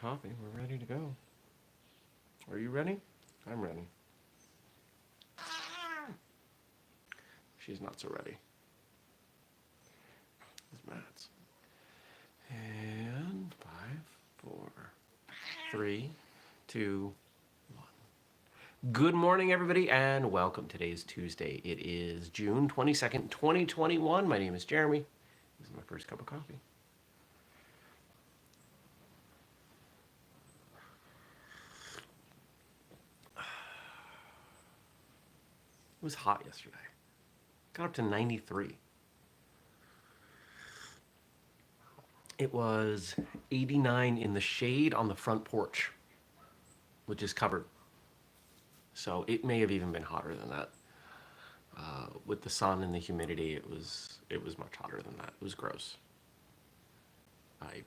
coffee. We're ready to go. Are you ready? I'm ready. She's not so ready. It's Matt's. And 5, 4, 3, 2, 1. Good morning, everybody, and welcome. Today's Tuesday. It is June 22nd, 2021. My name is Jeremy. This is my first cup of coffee. It was hot yesterday. Got up to 93. It was 89 in the shade on the front porch, which is covered. So it may have even been hotter than that. With the sun and the humidity, it was much hotter than that. It was gross. I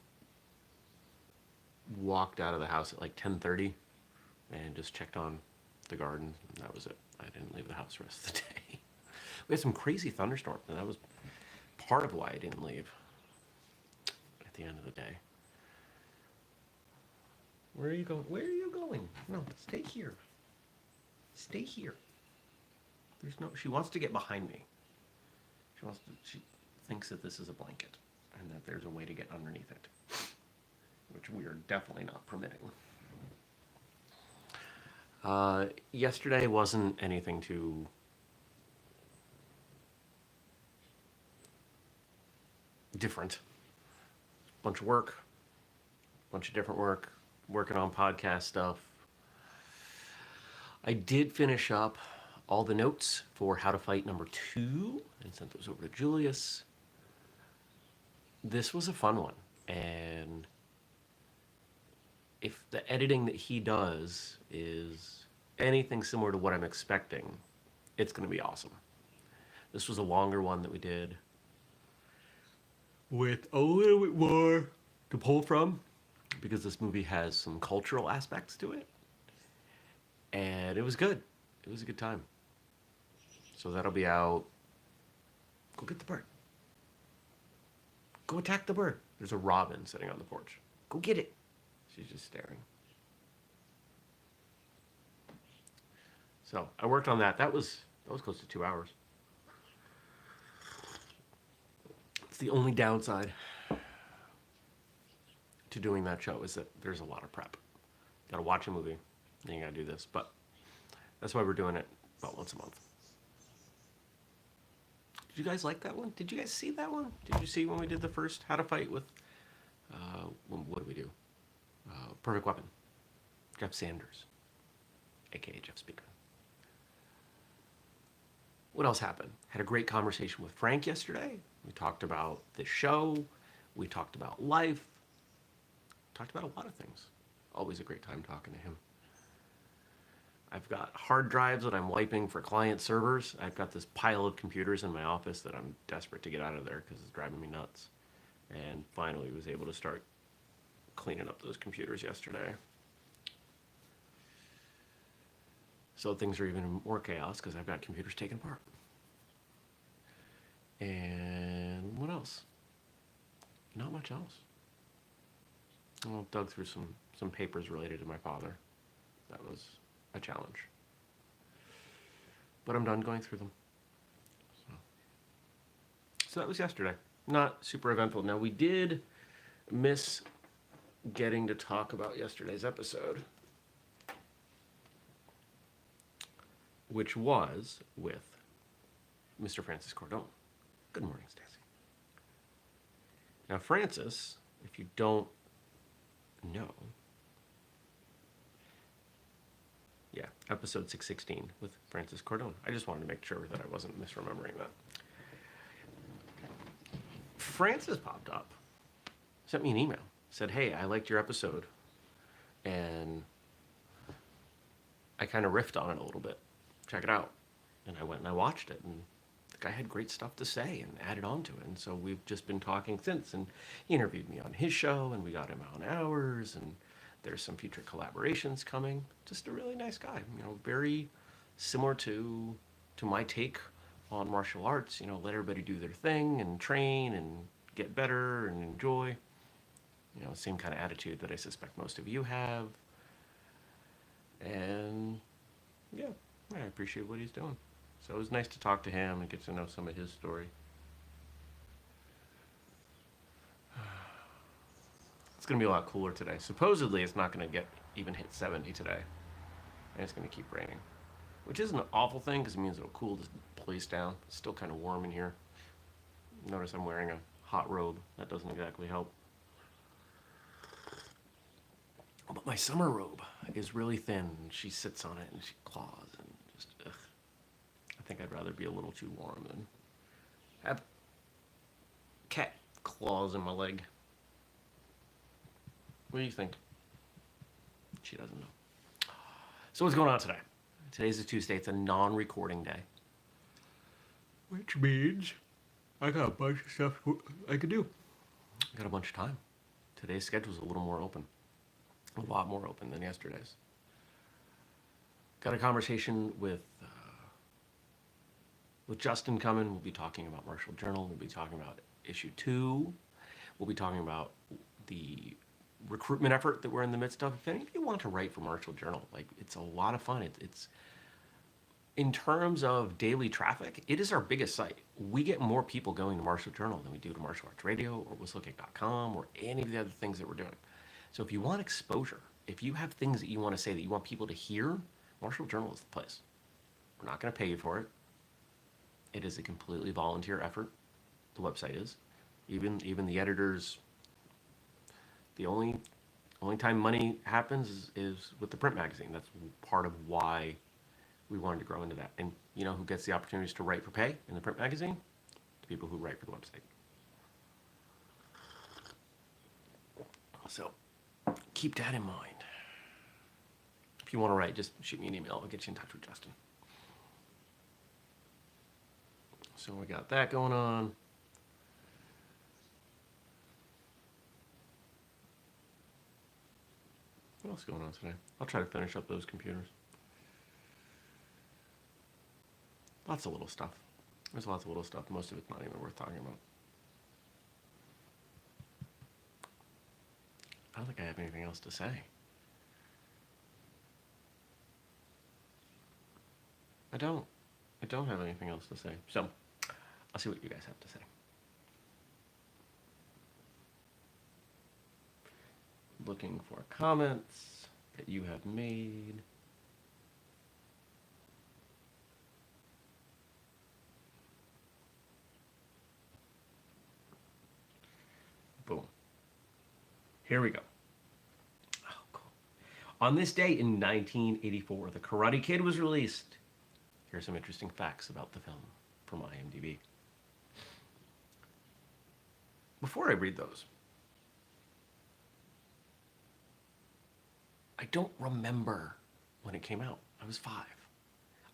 walked out of the house at like 10:30 and just checked on the garden, and that was it. I didn't leave the house the rest of the day. We had some crazy thunderstorms, and that was part of why I didn't leave at the end of the day. Where are you going? Where are you going? No, stay here. Stay here. There's no. She wants to get behind me. She thinks that this is a blanket, and that there's a way to get underneath it, which we are definitely not permitting. Yesterday wasn't anything too different. Bunch of work, bunch of different work, working on podcast stuff. I did finish up all the notes for How to Fight number 2 and sent those over to Julius. This was a fun one, and if the editing that he does is anything similar to what I'm expecting, it's going to be awesome. This was a longer one that we did with a little bit more to pull from, because this movie has some cultural aspects to it, and it was good. It was a good time. So that'll be out. Go get the bird. Go attack the bird. There's a robin sitting on the porch. Go get it. She's just staring. So I worked on that. That was close to 2 hours. It's the only downside to doing that show is that there's a lot of prep. Gotta watch a movie, then you gotta do this. But that's why we're doing it about once a month. Did you guys like that one? Did you guys see that one? Did you see when we did the first How to Fight with, what did we do? Perfect Weapon. Jeff Sanders, aka Jeff Speaker. What else happened? Had a great conversation with Frank yesterday. We talked about the show. We talked about life. Talked about a lot of things. Always a great time talking to him. I've got hard drives that I'm wiping for client servers. I've got this pile of computers in my office that I'm desperate to get out of there because it's driving me nuts. And finally was able to start cleaning up those computers yesterday. So things are even more chaos because I've got computers taken apart. And what else? Not much else. I dug through some papers related to my father. That was a challenge. But I'm done going through them. So that was yesterday. Not super eventful. Now, we did miss getting to talk about yesterday's episode, which was with Mr. Francis Cordone. Good morning, Stacy. Now, Francis, if you don't know, yeah, episode 616 with Francis Cordone. I just wanted to make sure that I wasn't misremembering that. Francis popped up, sent me an email, said, hey, I liked your episode, and I kind of riffed on it a little bit. Check it out. And I went and I watched it, and the guy had great stuff to say and added on to it. And so we've just been talking since, and he interviewed me on his show, and we got him on ours, and there's some future collaborations coming. Just a really nice guy, very similar to my take on martial arts. Let everybody do their thing and train and get better and enjoy. You know, same kind of attitude that I suspect most of you have. And yeah, I appreciate what he's doing. So it was nice to talk to him and get to know some of his story. It's going to be a lot cooler today. Supposedly, it's not going to get even hit 70 today. And it's going to keep raining. Which isn't an awful thing because it means it'll cool the place down. It's still kind of warm in here. Notice I'm wearing a hot robe. That doesn't exactly help. But my summer robe is really thin. She sits on it and she claws and just, ugh. I think I'd rather be a little too warm than have cat claws in my leg. What do you think? She doesn't know. So what's going on today? Today's a Tuesday. It's a non-recording day. Which means I got a bunch of stuff I could do. I got a bunch of time. Today's schedule's a little more open. A lot more open than yesterday's. Got a conversation with Justin coming. We'll be talking about Marshall Journal. We'll be talking about issue 2. We'll be talking about the recruitment effort that we're in the midst of. If any of you want to write for Marshall Journal, like, it's a lot of fun. It's in terms of daily traffic, it is our biggest site. We get more people going to Marshall Journal than we do to Martial Arts Radio or whistlekick.com or any of the other things that we're doing. So if you want exposure, if you have things that you want to say that you want people to hear, Marshall Journal is the place. We're not going to pay you for it. It is a completely volunteer effort. The website is. Even the editors, the only time money happens is with the print magazine. That's part of why we wanted to grow into that. And you know who gets the opportunities to write for pay in the print magazine? The people who write for the website. So keep that in mind. If you want to write, just shoot me an email. I'll get you in touch with Justin. So we got that going on. What else is going on today? I'll try to finish up those computers. Lots of little stuff. There's lots of little stuff. Most of it's not even worth talking about. I don't think I have anything else to say. I don't have anything else to say. So, I'll see what you guys have to say. Looking for comments that you have made. Boom. Here we go. Oh, cool. On this day in 1984, The Karate Kid was released. Here's some interesting facts about the film from IMDb. Before I read those, I don't remember when it came out. I was 5.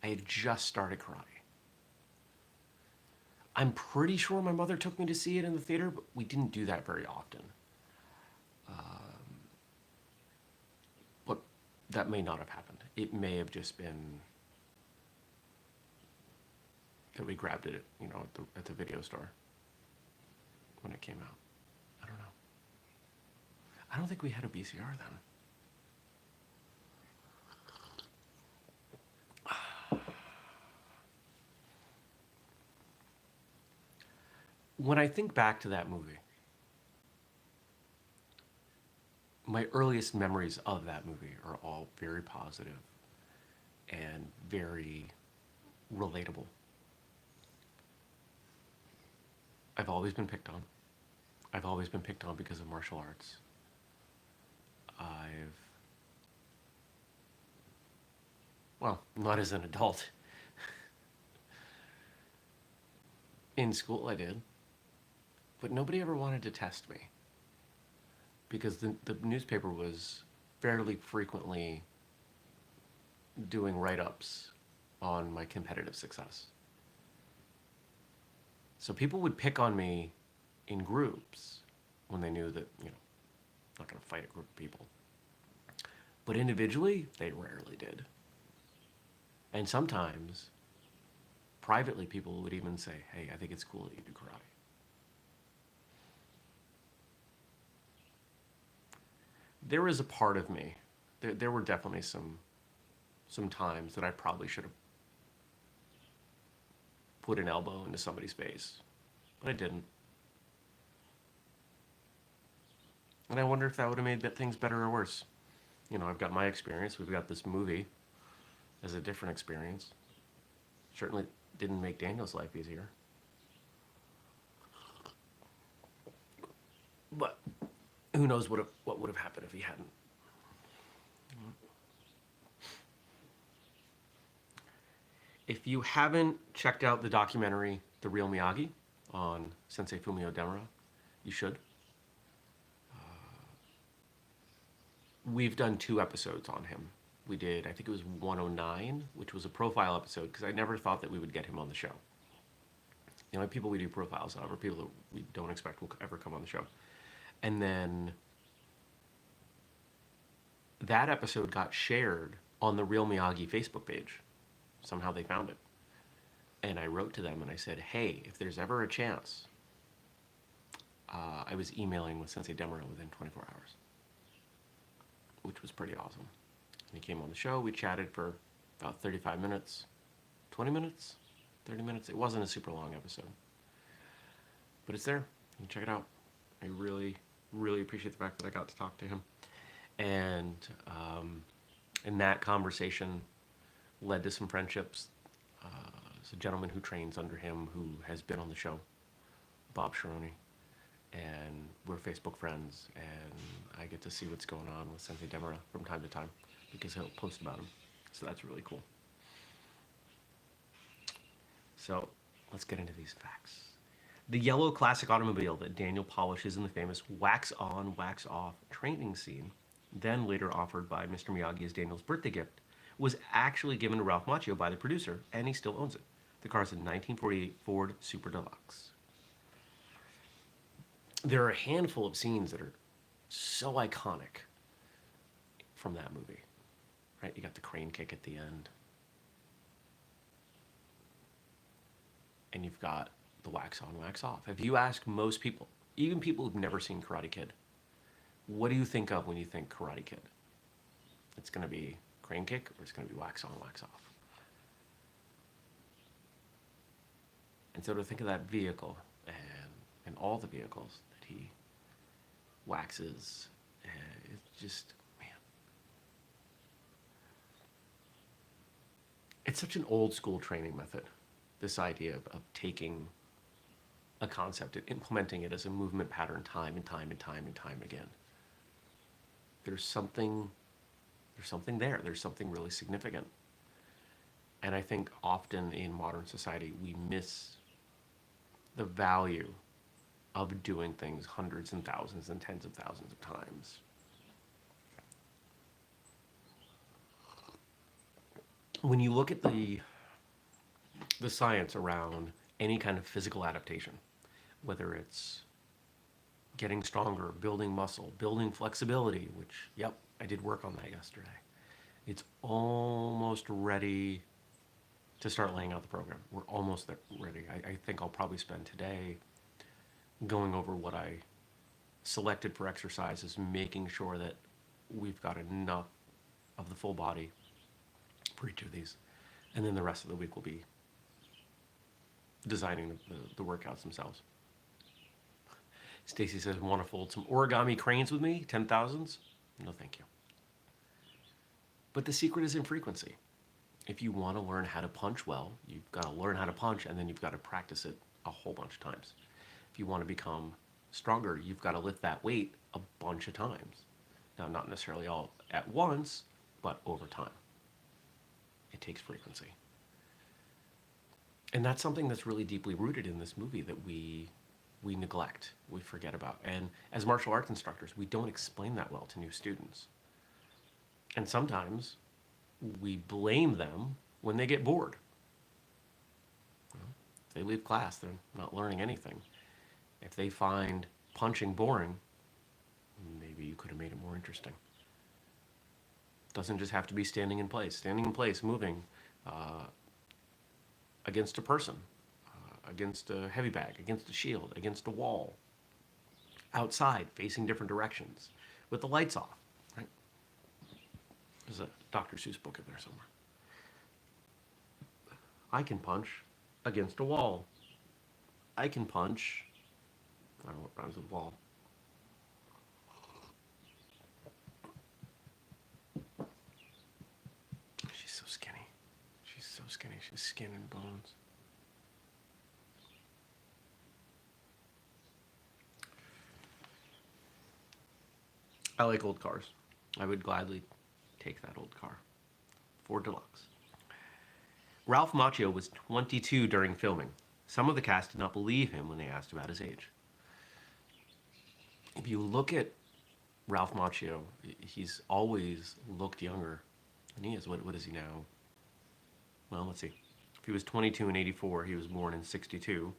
I had just started karate. I'm pretty sure my mother took me to see it in the theater, but we didn't do that very often. But that may not have happened. It may have just been that we grabbed it, at the video store when it came out. I don't know. I don't think we had a VCR then. When I think back to that movie, my earliest memories of that movie are all very positive and very relatable. I've always been picked on. I've always been picked on because of martial arts. Not as an adult. In school I did. But nobody ever wanted to test me. Because the newspaper was fairly frequently doing write-ups on my competitive success. So people would pick on me in groups when they knew that, I'm not going to fight a group of people. But individually, they rarely did. And sometimes, privately, people would even say, hey, I think it's cool that you do karate. there was a part of me, there were definitely some times that I probably should have put an elbow into somebody's face, but I didn't. And I wonder if that would have made things better or worse. You know, I've got my experience. We've got this movie as a different experience. Certainly didn't make Daniel's life easier. But who knows what would have happened if he hadn't. If you haven't checked out the documentary The Real Miyagi on Sensei Fumio Demura, you should. We've done 2 episodes on him. We did, I think it was 109, which was a profile episode, because I never thought that we would get him on the show. The only people we do profiles of are people that we don't expect will ever come on the show. And then that episode got shared on the Real Miyagi Facebook page. Somehow they found it. And I wrote to them and I said, hey, if there's ever a chance, I was emailing with Sensei Demura within 24 hours, which was pretty awesome. And he came on the show. We chatted for about 35 minutes, 20 minutes, 30 minutes. It wasn't a super long episode, but it's there. You can check it out. I really, really appreciate the fact that I got to talk to him. And in that conversation led to some friendships. There's a gentleman who trains under him who has been on the show, Bob Scrawny, and we're Facebook friends, and I get to see what's going on with Sensei Demura from time to time because he'll post about him. So that's really cool. So let's get into these facts. The yellow classic automobile that Daniel polishes in the famous wax on, wax off training scene, then later offered by Mr. Miyagi as Daniel's birthday gift, was actually given to Ralph Macchio by the producer, and he still owns it. The car's a 1948 Ford Super De Luxe. There are a handful of scenes that are so iconic from that movie, right? You got the crane kick at the end, and you've got the wax on, wax off. If you ask most people, even people who've never seen Karate Kid, what do you think of when you think Karate Kid? It's going to be crane kick, or it's going to be wax on, wax off. And so to think of that vehicle and all the vehicles that he waxes, it's just, man. It's such an old school training method, this idea of taking a concept and implementing it as a movement pattern time and time and time and time again. There's something there. There's something really significant. And I think often in modern society, we miss the value of doing things hundreds and thousands and tens of thousands of times. When you look at the science around any kind of physical adaptation, whether it's getting stronger, building muscle, building flexibility, which, yep, I did work on that yesterday. It's almost ready to start laying out the program. We're almost ready. I think I'll probably spend today going over what I selected for exercises, making sure that we've got enough of the full body for each of these. And then the rest of the week will be designing the workouts themselves. Stacy says, want to fold some origami cranes with me? 10,000s? No, thank you. But the secret is in frequency. If you want to learn how to punch well, you've got to learn how to punch, and then you've got to practice it a whole bunch of times. If you want to become stronger, you've got to lift that weight a bunch of times. Now, not necessarily all at once, but over time. It takes frequency. And that's something that's really deeply rooted in this movie that we neglect, we forget about. And as martial arts instructors, we don't explain that well to new students. And sometimes we blame them when they get bored. If they leave class, they're not learning anything. If they find punching boring, maybe you could have made it more interesting. It doesn't just have to be standing in place. Standing in place, moving against a person, against a heavy bag, against a shield, against a wall, outside, facing different directions, with the lights off. There's a Dr. Seuss book in there somewhere. I can punch against a wall. I can punch. I don't know what rhymes with wall. She's so skinny. She's so skinny. She's skin and bones. I like old cars. I would gladly take that old car. Ford Deluxe. Ralph Macchio was 22 during filming. Some of the cast did not believe him when they asked about his age. If you look at Ralph Macchio, he's always looked younger than he is. What is he now? Well, let's see. If he was 22 in 84, he was born in 62.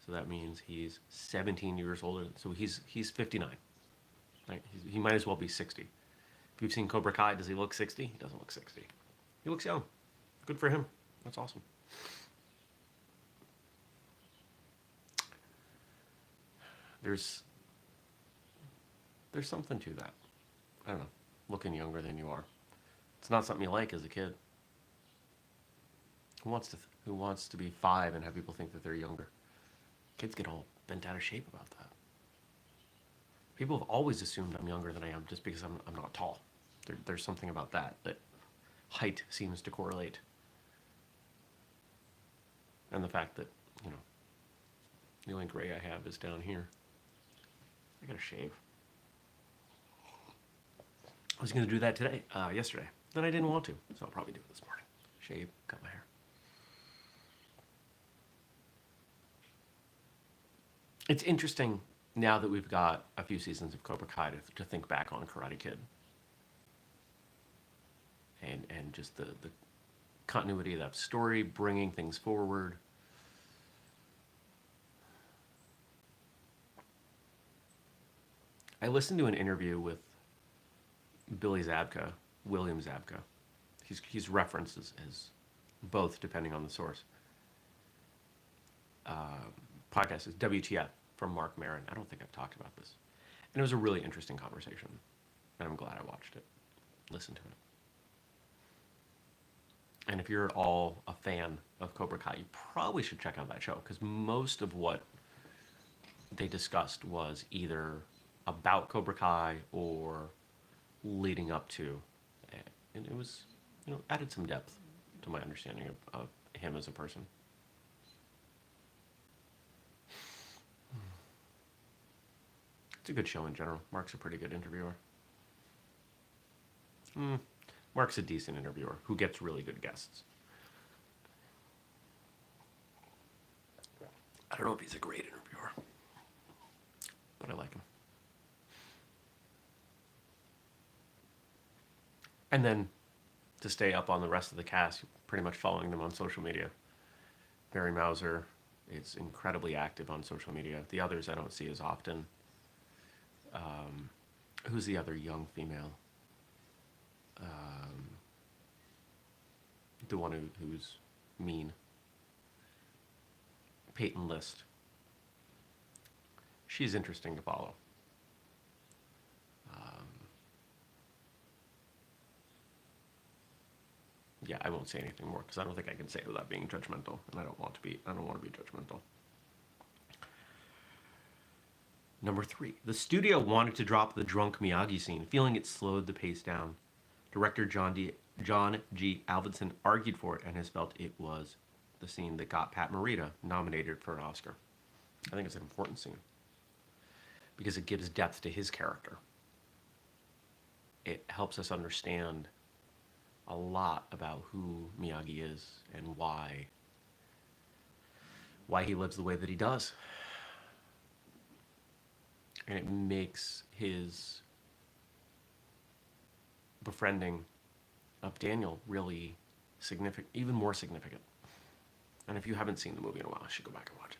So that means he's 17 years older. So he's 59. Right? He might as well be 60. If you've seen Cobra Kai, does he look 60? He doesn't look 60. He looks young. Good for him. That's awesome. There's something to that. I don't know. Looking younger than you are. It's not something you like as a kid. Who wants to be 5 and have people think that they're younger? Kids get all bent out of shape about that. People have always assumed I'm younger than I am just because I'm not tall. There's something about that height seems to correlate. And the fact that, the only gray I have is down here. I gotta shave. I was gonna do that yesterday. Then I didn't want to, so I'll probably do it this morning. Shave, cut my hair. It's interesting now that we've got a few seasons of Cobra Kai to think back on Karate Kid. And just the continuity of that story, bringing things forward. I listened to an interview with William Zabka. He's referenced as both, depending on the source. Podcast is WTF from Mark Maron. I don't think I've talked about this. And it was a really interesting conversation. And I'm glad I watched it, listened to it. And if you're at all a fan of Cobra Kai, you probably should check out that show, because most of what they discussed was either about Cobra Kai or leading up to. And it was, added some depth to my understanding of him as a person. It's a good show in general. Mark's a pretty good interviewer. Mark's a decent interviewer who gets really good guests. I don't know if he's a great interviewer, but I like him. And then to stay up on the rest of the cast, pretty much following them on social media. Barry Mauser is incredibly active on social media. The others I don't see as often. Who's the other young female? The one who's mean. Peyton List. She's interesting to follow. Yeah, I won't say anything more because I don't think I can say it without being judgmental, and I don't want to be judgmental. Number 3, the studio wanted to drop the drunk Miyagi scene, feeling it slowed the pace down. Director John G. Avildsen argued for it and has felt it was the scene that got Pat Morita nominated for an Oscar. I think it's an important scene because it gives depth to his character. It helps us understand a lot about who Miyagi is and why he lives the way that he does. And it makes his befriending of Daniel really significant, even more significant. And if you haven't seen the movie in a while, you should go back and watch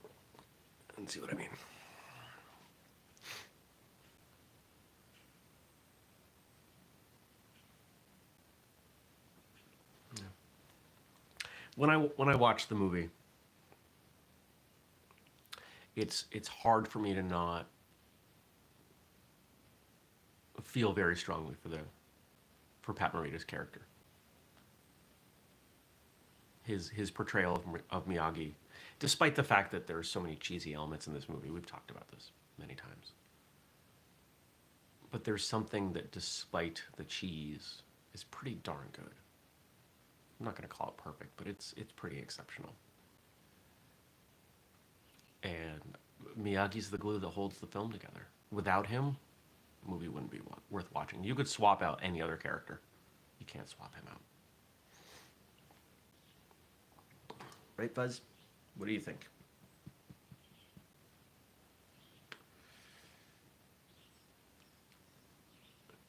it. And see what I mean. Yeah. When I watch the movie, it's hard for me to not feel very strongly for Pat Morita's character. His portrayal of Miyagi, despite the fact that there's so many cheesy elements in this movie. We've talked about this many times. But there's something that, despite the cheese, is pretty darn good. I'm not going to call it perfect, but it's pretty exceptional. And Miyagi's the glue that holds the film together. Without him, the movie wouldn't be worth watching. You could swap out any other character. You can't swap him out. Right, Buzz? What do you think?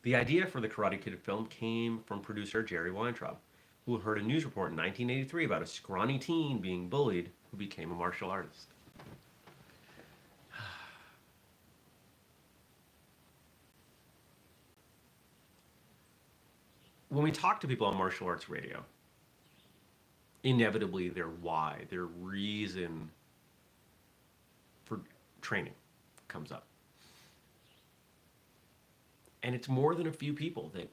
The idea for the Karate Kid film came from producer Jerry Weintraub, who heard a news report in 1983 about a scrawny teen being bullied who became a martial artist. When we talk to people on martial arts radio, inevitably their why, their reason for training comes up. And it's more than a few people that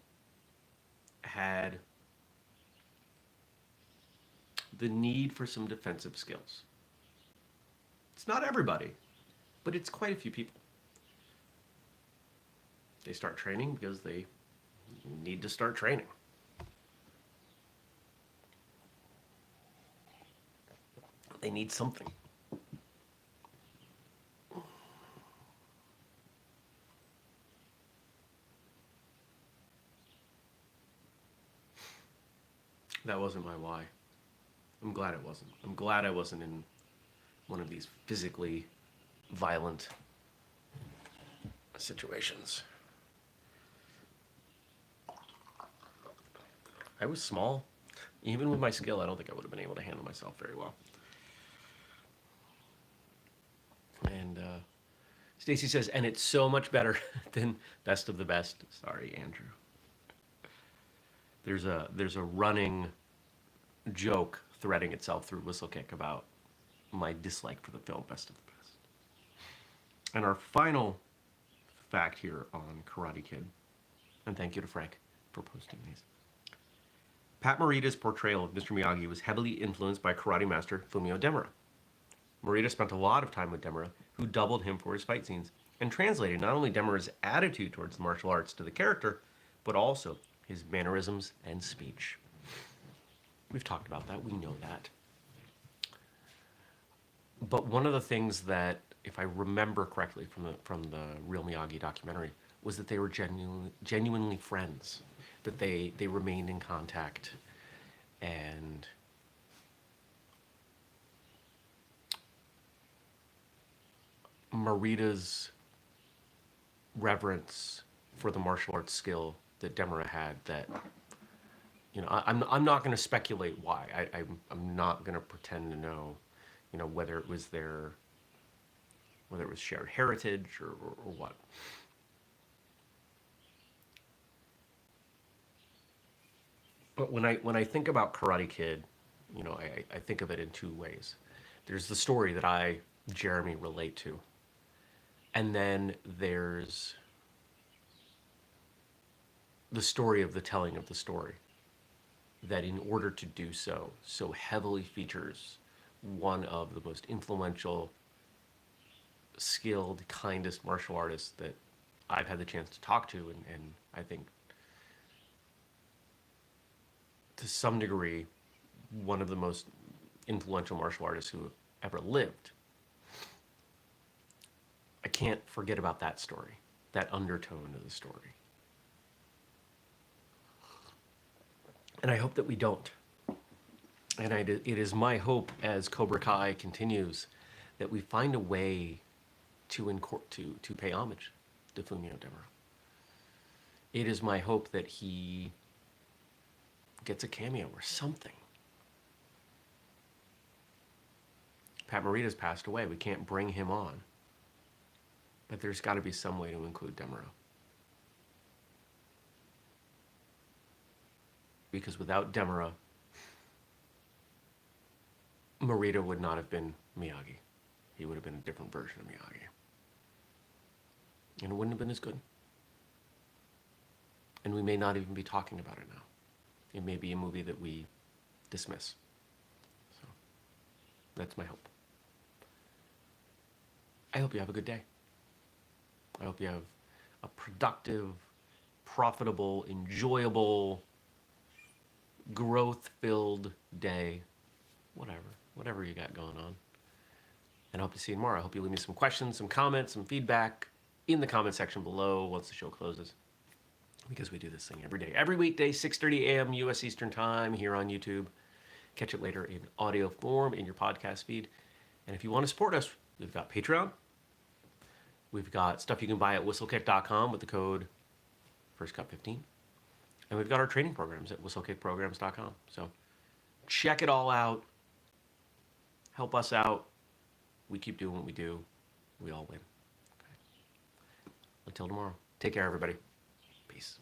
had the need for some defensive skills. It's not everybody, but it's quite a few people. They start training because they need to start training. They need something. That wasn't my why. I'm glad it wasn't. I'm glad I wasn't in one of these physically violent situations. I was small. Even with my skill, I don't think I would have been able to handle myself very well. And Stacy says, and it's so much better than Best of the Best. Sorry, Andrew. There's a running joke threading itself through Whistlekick about my dislike for the film Best of the Best. And our final fact here on Karate Kid, and thank you to Frank for posting these. Pat Morita's portrayal of Mr. Miyagi was heavily influenced by karate master Fumio Demura. Morita spent a lot of time with Demura, who doubled him for his fight scenes, and translated not only Demura's attitude towards the martial arts to the character, but also his mannerisms and speech. We've talked about that. We know that. But one of the things that, if I remember correctly from the Real Miyagi documentary, was that they were genuinely friends, that they remained in contact, and Morita's reverence for the martial arts skill that Demura had, that, you know, I'm not going to speculate why. I'm not going to pretend to know, you know, whether it was shared heritage or what. But when I think about Karate Kid, you know, I think of it in two ways. There's the story that I, Jeremy, relate to. And then there's the story of the telling of the story, that in order to do so heavily features one of the most influential, skilled, kindest martial artists that I've had the chance to talk to, and I think to some degree one of the most influential martial artists who ever lived. I can't forget about that story, that undertone of the story. And I hope that we don't. And it is my hope, as Cobra Kai continues, that we find a way to pay homage to Fumio Demura. It is my hope that he gets a cameo or something. Pat Morita's passed away. We can't bring him on. But there's got to be some way to include Demura. Because without Demura, Morita would not have been Miyagi. He would have been a different version of Miyagi. And it wouldn't have been as good. And we may not even be talking about it now. It may be a movie that we dismiss. So that's my hope. I hope you have a good day. I hope you have a productive, profitable, enjoyable, growth-filled day. Whatever you got going on. And I hope to see you tomorrow. I hope you leave me some questions, some comments, some feedback in the comment section below once the show closes. Because we do this thing every day. Every weekday, 6:30 a.m. U.S. Eastern Time here on YouTube. Catch it later in audio form in your podcast feed. And if you want to support us, we've got Patreon. We've got stuff you can buy at whistlekick.com with the code FirstCut15. And we've got our training programs at whistlekickprograms.com. So check it all out. Help us out. We keep doing what we do. We all win. Okay. Until tomorrow. Take care, everybody. Peace.